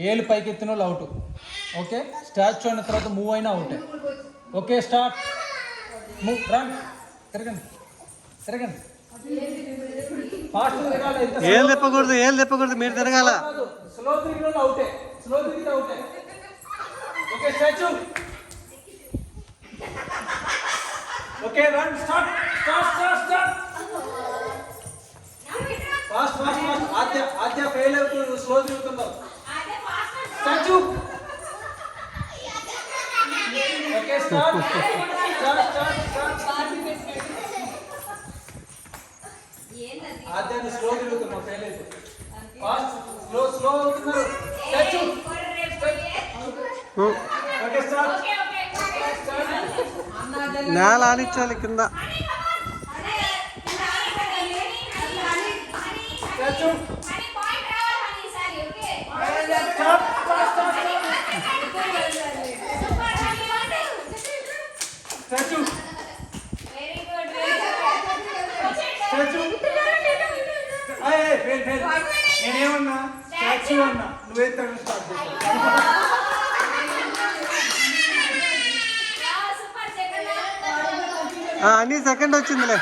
ఏళ్ళు పైకెత్తిన వాళ్ళు out. Okay, statue అయిన తర్వాత మూవ్ అయినా అవుటే. Okay, start. Move, run. తిరగండి తిరగండి. ఫాస్ట్ తిరగాలి. ఏళ్ళు తిప్పకూడదు మీరు తిరగాల. స్లో తిరిగిన వాళ్ళు అవుటే. స్లో తిరిగితే అవుటే. Okay, statue. Okay, run. Start start start start. Fast fast fast. Aadya fail అవుతుంది, స్లో తిరుగుతున్నారు. Statue. Okay, start start start start. ఆద్యాన్ని స్లో తిరుగుతున్నారు, ఫెయిల్ అయితే. ఫాస్ట్ స్లో స్లో అవుతున్నారు. స్టాచ్యూ. Okay, start. నేల ఆనిచ్చాలి కింద. Statue. Statue. Statue. Fail fail. నేనేమన్నా స్టాచ్యూ అన్నా, నువ్వే తగ్గ స్టార్ట్ చేస్తావు. అన్నీ సెకండ్ వచ్చిందిలే.